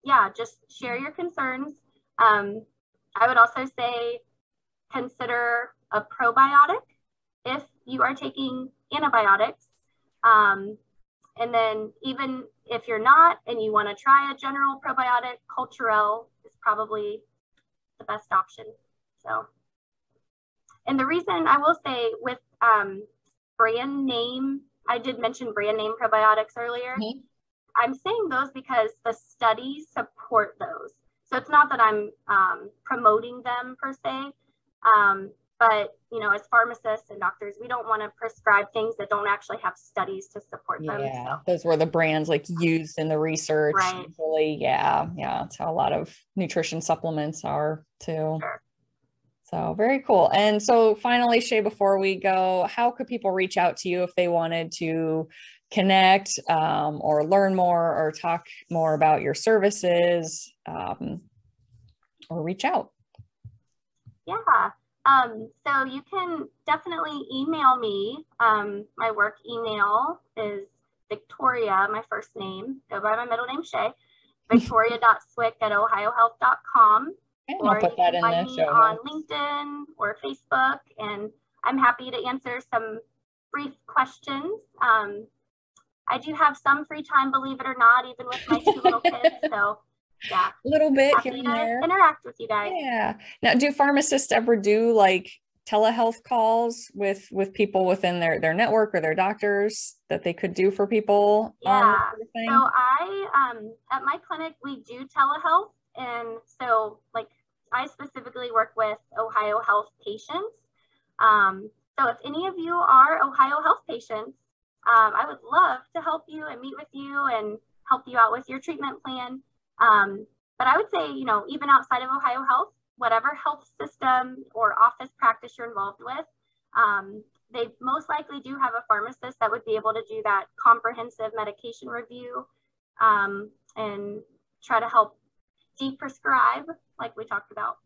yeah, just share your concerns. I would also say consider a probiotic if you are taking antibiotics. And then even if you're not and you want to try a general probiotic, Culturelle is probably the best option. So, and the reason I will say with brand name, I did mention brand name probiotics earlier. Mm-hmm. I'm saying those because the studies support those. So it's not that I'm promoting them per se. But, you know, as pharmacists and doctors, we don't want to prescribe things that don't actually have studies to support them. Yeah, so. Those were the brands like used in the research. Right. Usually, yeah. That's how a lot of nutrition supplements are too. Sure. So very cool. And so finally, Shay, before we go, how could people reach out to you if they wanted to connect or learn more or talk more about your services or reach out? Yeah. So you can definitely email me. My work email is Victoria, my first name, go by my middle name, Shay, victoria.swick@ohiohealth.com. And or I'll put you that can in find the me show on notes. LinkedIn or Facebook, and I'm happy to answer some brief questions. I do have some free time, believe it or not, even with my 2 little kids. So yeah, A little bit here happy and to there. interact with you guys. Yeah. Now, do pharmacists ever do like telehealth calls with people within their network or their doctors that they could do for people on this Yeah. sort of thing? So at my clinic, we do telehealth. And so like I specifically work with Ohio Health patients. So if any of you are Ohio Health patients, I would love to help you and meet with you and help you out with your treatment plan. But I would say, you know, even outside of Ohio Health, whatever health system or office practice you're involved with, they most likely do have a pharmacist that would be able to do that comprehensive medication review and try to help de-prescribe, like we talked about.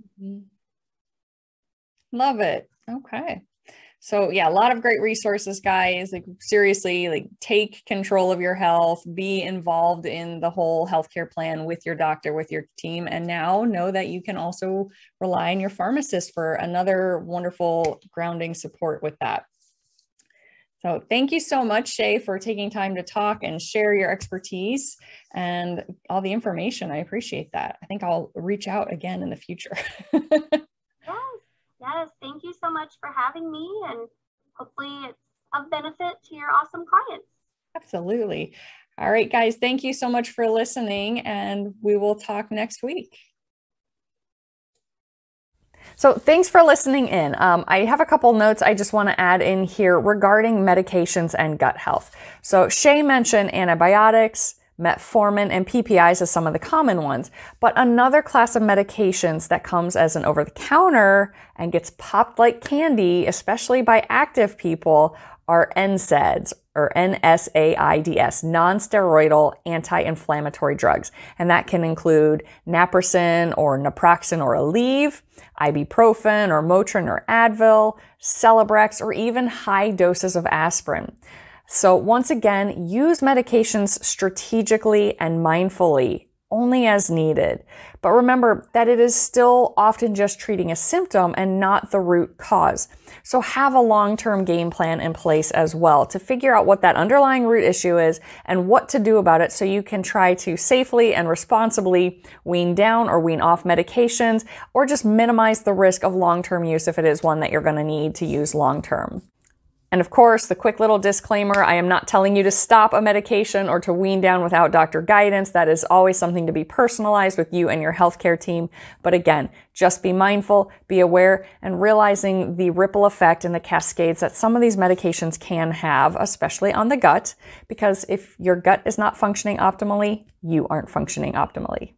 Love it. Okay. So yeah, a lot of great resources, guys. Like seriously, like take control of your health, be involved in the whole healthcare plan with your doctor, with your team. And now know that you can also rely on your pharmacist for another wonderful grounding support with that. So thank you so much, Shay, for taking time to talk and share your expertise and all the information. I appreciate that. I think I'll reach out again in the future. Yes, thank you so much for having me, and hopefully it's of benefit to your awesome clients. Absolutely. All right, guys, thank you so much for listening, and we will talk next week. So thanks for listening in. I have a couple notes I just want to add in here regarding medications and gut health. So Shay mentioned antibiotics, metformin, and PPIs as some of the common ones. But another class of medications that comes as an over-the-counter and gets popped like candy, especially by active people, are NSAIDs or NSAIDs, non-steroidal anti-inflammatory drugs. And that can include naproxen or naproxen or Aleve, ibuprofen or Motrin or Advil, Celebrex, or even high doses of aspirin. So once again, use medications strategically and mindfully, only as needed. But remember that it is still often just treating a symptom and not the root cause. So have a long-term game plan in place as well to figure out what that underlying root issue is and what to do about it so you can try to safely and responsibly wean down or wean off medications or just minimize the risk of long-term use if it is one that you're going to need to use long-term. And of course, the quick little disclaimer, I am not telling you to stop a medication or to wean down without doctor guidance. That is always something to be personalized with you and your healthcare team. But again, just be mindful, be aware, and realizing the ripple effect and the cascades that some of these medications can have, especially on the gut, because if your gut is not functioning optimally, you aren't functioning optimally.